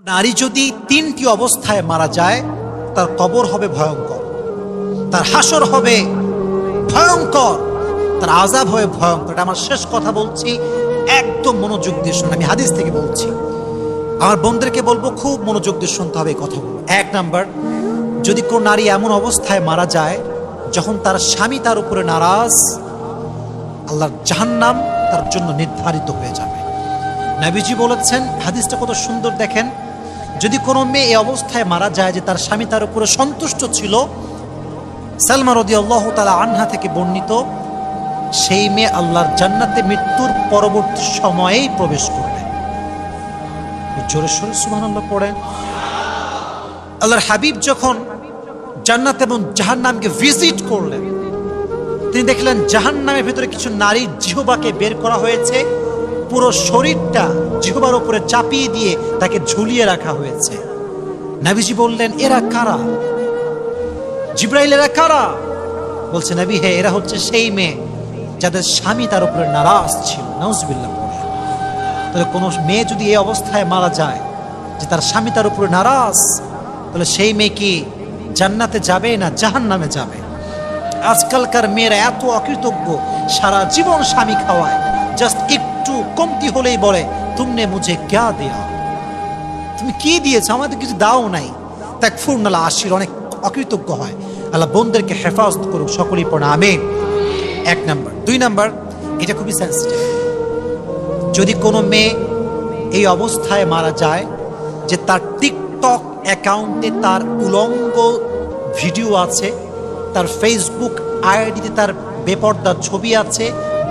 নারী যদি তিনটি অবস্থায় মারা যায়, তার কবর হবে ভয়ঙ্কর, তার হাসর হবে ভয়ঙ্কর, তার আযাব হবে ভয়ঙ্কর। এটা আমার শেষ কথা বলছি, একদম মনোযোগ দিয়ে শুনুন। আমি হাদিস থেকে বলছি, আমার বোনদেরকে বলবো খুব মনোযোগ দিয়ে শুনতে হবে এই কথাগুলো। এক নাম্বার, যদি কোন নারী এমন অবস্থায় মারা যায় যখন তার স্বামী তার উপরে নারাজ, আল্লাহর জাহান্নাম তার জন্য নির্ধারিত হয়ে যাবে। নবীজি বলেছেন, হাদিসটা কত সুন্দর দেখেন, যদি কোনো মেয়ে এই অবস্থায় মারা যায় যে তার স্বামী তার উপরে সন্তুষ্ট ছিল, সালমা রাদিয়াল্লাহু তাআলা আনহা থেকে বর্ণিত, সেই মেয়ে আল্লাহর জান্নাতে মৃত্যুর পরবর্তী সময়েই প্রবেশ করবে। জোরে সোরে সুবহানাল্লাহ পড়েন। আল্লাহর হাবিব যখন জান্নাত এবং জাহান্নামকে ভিজিট করলেন, তিনি দেখলেন জাহান্নামের ভিতরে কিছু নারীর জিহ্বাকে বের করা হয়েছে, পুরো শরীরটা জিহ্বার উপরে চাপিয়ে দিয়ে তাকে ঝুলিয়ে রাখা হয়েছে। নবীজি বললেন, এরা কারা? জিব্রাইল, এরা কারা? বলছে নবী, হে, এরা হচ্ছে সেই মেয়ে যাদের স্বামী তার উপরে নারাজ ছিল। নাউজুবিল্লাহ পড়ে। তাহলে কোনো মেয়ে যদি এই অবস্থায় মারা যায় যে তার স্বামী তার উপরে নারাজ, তাহলে সেই মেয়ে কি জান্নাতে যাবে না জাহান্নামে যাবে? আজকালকার মেয়েরা এত অকৃতজ্ঞ, সারা জীবন স্বামী খাওয়ায়, জাস্ট একটু কমতি হলেই বলে, তুমনে মুঝে ক্যা দিয়া, তুমি কি দিয়েছো, আমাদের কিছু দাও নাই। তাকফুরনা আল আশির, অনেক অকৃতজ্ঞ হয়। আল্লাহ বোনদেরকে হেফাজত করুক, সকলেই পড়া আমিন। এক নাম্বার। দুই নাম্বার, এটা খুবই সেন্সিটিভ। যদি কোনো মেয়ে এই অবস্থায় মারা যায় যে তার টিকটক অ্যাকাউন্টে তার উলঙ্গ ভিডিও আছে, তার ফেসবুক আইডিতে তার বেপর্দার ছবি আছে,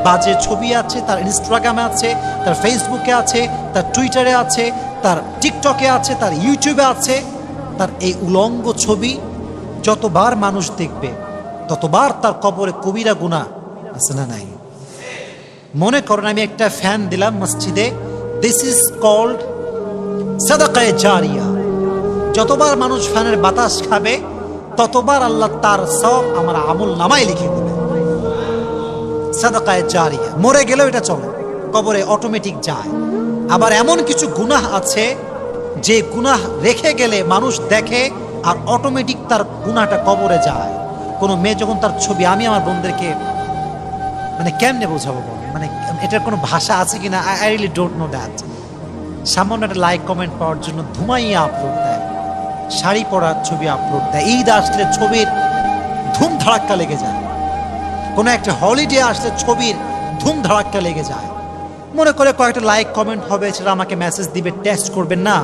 বাজে ছবি আছে, তার ইনস্টাগ্রামে আছে, তার ফেসবুকে আছে, তার টুইটারে আছে, তার টিকটকে আছে, তার ইউটিউবে আছে, তার এই উলঙ্গ ছবি যতবার মানুষ দেখবে ততবার তার কবরে কবিরা গুনাহ আছে না নাই? মনে করেন আমি একটা ফ্যান দিলাম মসজিদে, দিস ইজ কল্ড সাদাকায়ে জারিয়া। যতবার মানুষ ফ্যানের বাতাস খাবে ততবার আল্লাহ তার সওয়াব আমার আমল নামায় লিখে দেবে। সাদাকায়ে জারিয়া। মরে গেলেও এটা চলে, কবরে অটোমেটিক যায়। আবার এমন কিছু গুনাহ আছে যে গুনাহ রেখে গেলে মানুষ দেখে আর অটোমেটিক তার গুনাহটা কবরে যায়। কোনো মেয়ে যখন তার ছবি, আমি আমার বোনদেরকে মানে কেমনে বোঝাবো, মানে এটার কোনো ভাষা আছে কিনা, I really don't know that. সামান্য একটা লাইক কমেন্ট পাওয়ার জন্য ধুমাইয়া আপলোড দেয়, শাড়ি পরার ছবি আপলোড দেয়, ঈদ আসলে ছবির ধুম ধাড়াক্কা লেগে যায়, কোনো একটা হলিডে আসলে ছবির ধুম ধাড়াক্কা লেগে যায়। মনে করে কয়েকটা লাইক কমেন্ট হবে, সেটা আমাকে মেসেজ দিবে, টেক্সট করবেন না।